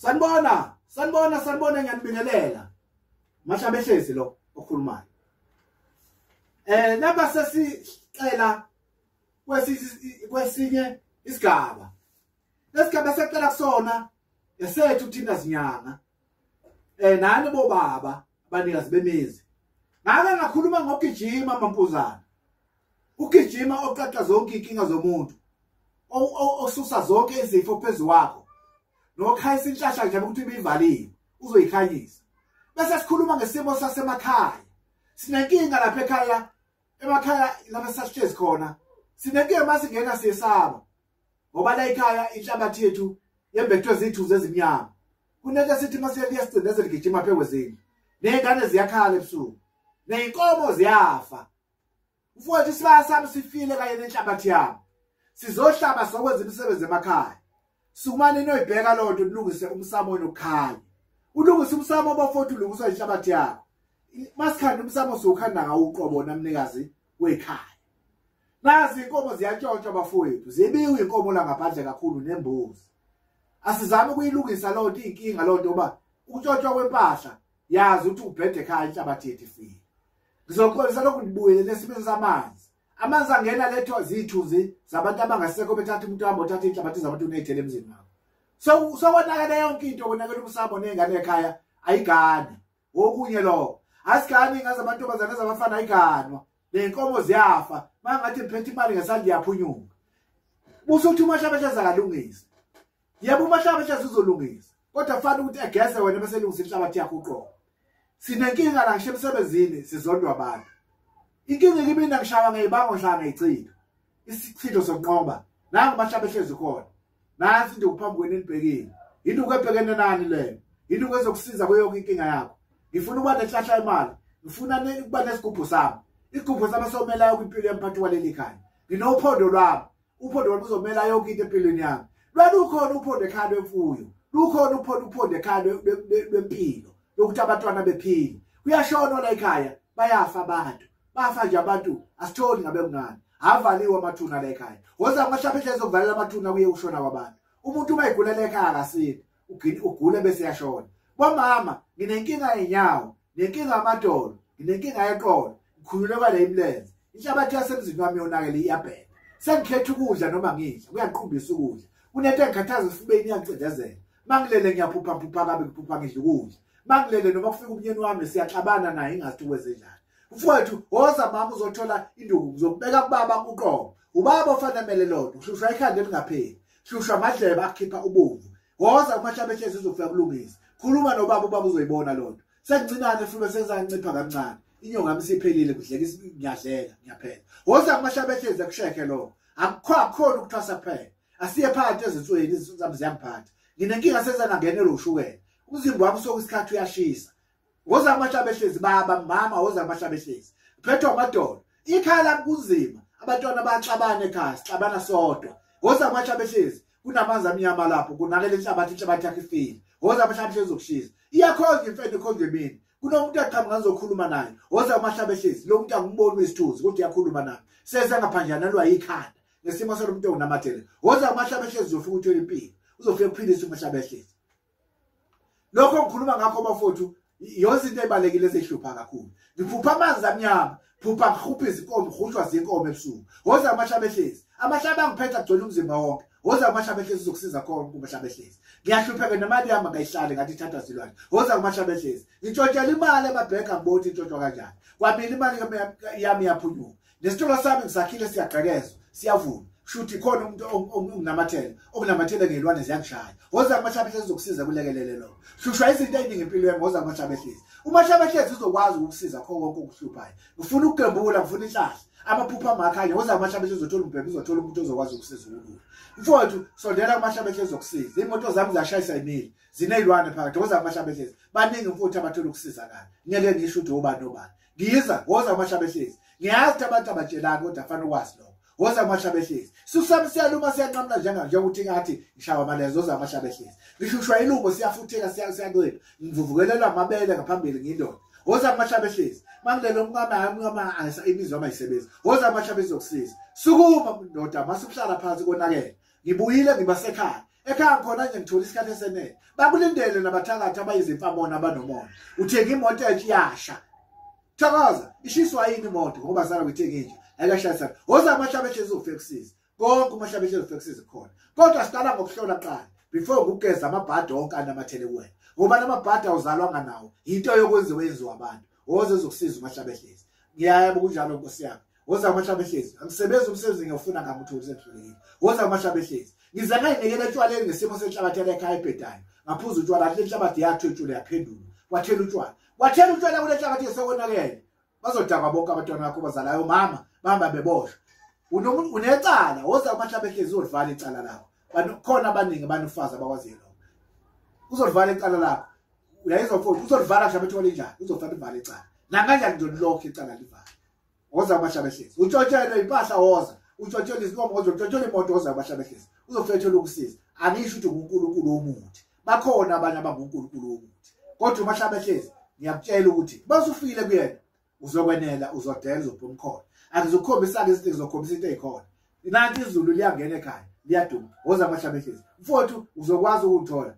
Sanibona ngiyanibingelela. Mashabehlezi lo okhulumayo. Lapha sesicela kwesinye isigaba. Lesigaba secela kusona esethu thina zinyanga. Nani bobaba abanikazi bemizi. Ngake ngakhuluma ngokugijima mampuzana. Ukugijima oqaqa zonke inkinga zomuntu. Osusa zonke izifo phezulu wakho. Nokhayisa inhlahla nje ukuthi ibivaliwe uzoyikhanyisa. Bese sikhuluma ngesimo sasemakhaya. Sinenkinga lapha ekhaya, emakhaya lapha sasihlezi khona. Sinenkinga masingena siyesaba. Ngoba la ekhaya inhlabathi yethu yembethwe zithu ezimnyama. Kuneke sithi masiyeliya sicindezele igijima phekwezini. Nezingane ziyakhala ebusuku. Neinkomo ziyafa. Mfowethu isibaya sami sifile kanye nenhlabathi yami. Sizohlaba sokwenza imisebenzi emakhaya. Sukumane noyibheka lonto ulungise umsamo nokukhanya. Ulungise umsamo obafowethu ulungisa inhlabathi yakho. Masikhanda umsamo sokhanda ngawo uqobo namnikazi wekhaya. Nazi inkomo ziyantshontsha bafowethu. Zibiwe inkomo la ngaphandle kakhulu nembuzi. Asizame ukuyilungisa lonto inkinga lonto oba ukuntshontshwa kwempahla yazi ukuthi ubhede ekhaya inhlabathi yethu ifile. Ngizoxolisa lokhu ngibuyele lesibenzisa amanzi. Amanzi angena letho zithuzi zabantu abangasekho bethatha umuntu wabo uthatha inhlabathi zabantu uneyithele emzini wabo. So konakele yonke into konakele umsamo nezingane ekhaya ayigane. Okunye lo. Asigane ingaze abantu bazana zabafana ayiganwa. Nenkomo ziyafa. Mangathi ngiphethe imali ngesandla yaphunyuka. Busuthi uMashabesha akalungisa. Yebo uMashabesha uzolungisa. Kodwa kufanele ukuthi egeze wena bese lungisa inhlabathi yakho uqobo. Sinenkinga la ngisho emsebenzini sizondwa abantu. Inkinga kimi ngishaya ngeyibango nhlanga ngicilo. Isichilo sokunqoba. Nangu Mashabehlezi khona. Nansi into uphambi kwenu enibhekile. Into kwebhekene nani leyo. Into kwezokusiza kuyonke inkinga yakho. Ngifuna ukuba nehlahla imali. Ngifuna ukuba nesigubhu sami. Isigubhu sami somela kwimpilo yemphathi waleli khaya. Nginophondo lwami. Uphondo lwami uzomela yonke into empilweni yami. Lwalukhona uphondo ekhaya lwemfuyo. Lukhona uphondo ekhaya lwempilo. Lokuthi abantwana bephile. Kuyashona la ekhaya bayafa abantu. Bafa nje abantu asitholi ngabe mngani. Avaliwe amathuna la ekhaya. Woza Mashabehlezi ukuvalela amathuna kuye ushona kwabantu. Umuntu uma igulela ekhaya akasini. Ugule bese yashona. Bomama nginenkinga yenyawo, nenkinga amadolo, nginenkinga yeqolo. Ngikhululeka la imlenze. Inhlabathi yasemzini wami yonakele iyabheka. Sengikhetha ukudla noma ngidla. Kuyangiqumbisa ukudla. Kunento engikhathaza esifubeni iyangicindezela. Mangilele ngiyaphupha kabe ngiphupha ngidla ukudla. Mangilele noma kufika umnyeni wami siyaxabana naye ingathi uwenze njani. Mfowethu, woza mama uzothola induku uzobeka kubaba uqobo. Ubaba ofanele lodwa, ushusha ikhanda elingapheli. Shusha amadlebe akhipha ubomvu. Woza uMashabehlezi uzofika kulungisa. Khuluma nobaba ubaba uzoyibona lodwa. Sengcinane futhi sesancipha kancane. Inyonga yami siphelile kudleka ngiyadleka ngiyaphela. Woza uMashabehlezi akushekhe lo. Akukhona ukuthwasa kuphela. Asiye phansi ezinsweni izinto zami ziyangiphatha. Nginenkinga sezana ngenela ushukela. Umzimba wami sokusikhathi uyashisa. Woza Mashabehlezi baba mama woza Mashabehlezi. Phethwa amadolo. Ikhaya lami kunzima. Abantwana bayaxabana ekhaya, sixabana sodwa. Woza Mashabehlezi kunamanzi amnyama lapho kunakele inhlabathi yakhe ifile. Woza Mashabehlezi ukushisa. Iyakhonza imfene khonze mina. Kunomuntu aqhamuka ngizokhuluma naye. Woza Mashabehlezi lo muntu angiboni isithunzi kodwa uyakhuluma naye. Seza ngaphanjana lwa ikhanda. Ngesimo somuntu onamathele. Woza Mashabehlezi uzofika uthola impilo. Uzofika ukuphilisa uMashabehlezi. Lokho ngikhuluma ngakho bafowethu yozi into ebalekile esehlupha kakhulu. Ngiphupha amanzi amnyama, phupha ngikhupha izinkomo, ngikhushwa zinkomo ebusuku. Woza Amashabehlezi. Amahlaba angiphetha kugcwele umzimba wonke. Woza Amashabehlezi uzokusiza khona kuMashabehlezi. Ngiyahlupheka nemali yami ngayihlale ngathi ithatha zilwane. Woza Amashabehlezi. Ngitshontshela imali emabhenki angiboni intshontshwa kanjani. Kwamina imali yami yaphunyuka. Nesitolo sami ngisakhile siyagqekezwa, siyavuna. Shuthi khona umuntu okunamathele ngelwane ziyangishaya. Woza Amashabehlezi uzokusiza kulekelele lo. Hlushwa izinto eziningi empilweni yami woza Amashabehlezi. UMashabehlezi uzokwazi ukusiza kho konke okuhluphayo. Ngifuna ukugembula, ngifuna inhlahla. Amaphupha amakhanya woza Amashabehlezi uzothola umbhebo, uzothola umuntu ozokwazi ukusiza umuntu. Mfowethu sondela Amashabehlezi zokusiza. Imoto zami ziyashayisa imili. Zinezilwane phakathi woza Amashabehlezi. Baningi mfowethu abathola ukusiza kana. Ngeke ngisho ukuthi ubani nobani. Ngiyiza woza Amashabehlezi. Ngiyazi abantu abatshelana kodwa afanele ukwazi lo. Woza Amashabehlezi. Susami siyaluma siyanqamla njengokuthi ngathi ngishaba amalezo woza Amashabehlezi. Ngishushwa ilungu siyafutheka siyaqina. Ngivuvukelelwa amabele ngaphambili ngindoda. Woza Amashabehlezi. Mangilelo umncama imizwa amayisebenzisa. Woza Amashabehlezi zokusiza. Sukuma ndoda masukuhlala phansi konakele. Ngibuyile ngibasekhaya. ekhaya khona nje ngithola isikhathi esenele bakulindele nabathakathi abayizimfamona abanomona uthenga imoto entsha iyasha Thokoza ishiswa yini imoto ngoba sala kuthenga inje ayikashayisa woza amashabeshe ezofika kusiza konke umashabeshe ezofika kusiza khona kodwa siqala ngokuhlola kuqala before ukugeza amabhadi onke anamathele kuwena ngoba namabhadi awuzalwanga nawo into yokwenziwa abantu woza ezokusiza umashabehlezi ngiyayeba kunjalo Nkosi yami woza amashabehlezi angisebenza umsebenzi ngiyofuna ngamuthi usehlulekile woza amashabehlezi ngiza ngayinikela etshwaleni ngesimo senhlabathi ekhaya ebhedayo ngaphuza utshwala kahle inhlabathi yathu etshule yaphendula wathela utshwala kule nhlabathi esekonakele bazodakwa bonke abantwana bakho bazalayo mama bamba beboshwa unecala woza amashabehlezi uzolivala icala lakho khona abaningi abanufazi abakwaziyo lokho uzolivala icala lakho uyayizwa mfowethu uzolivala kushabe ethola injani uzofana ivala icala nakanjani nje lokho icala livala woza amashabehlezi utshotshele impahla woza utshotshele izinkomo utshotshele imoto woza amashabehlezi uzofethelwa ukusiza anisho ukuthi uNkulunkulu womuthi bakhona abanye abanguNkulunkulu womuthi kodwa umashabehlezi ngiyakutshela ukuthi basufikile kuyena uzokwenela uzodela uzopha umkhono akuzokhombisa izinto ezizokhombisa into ezikhona nanti izulu liyangena ekhaya liyaduma woza amashabehlezi mfowethu uzokwazi ukuthola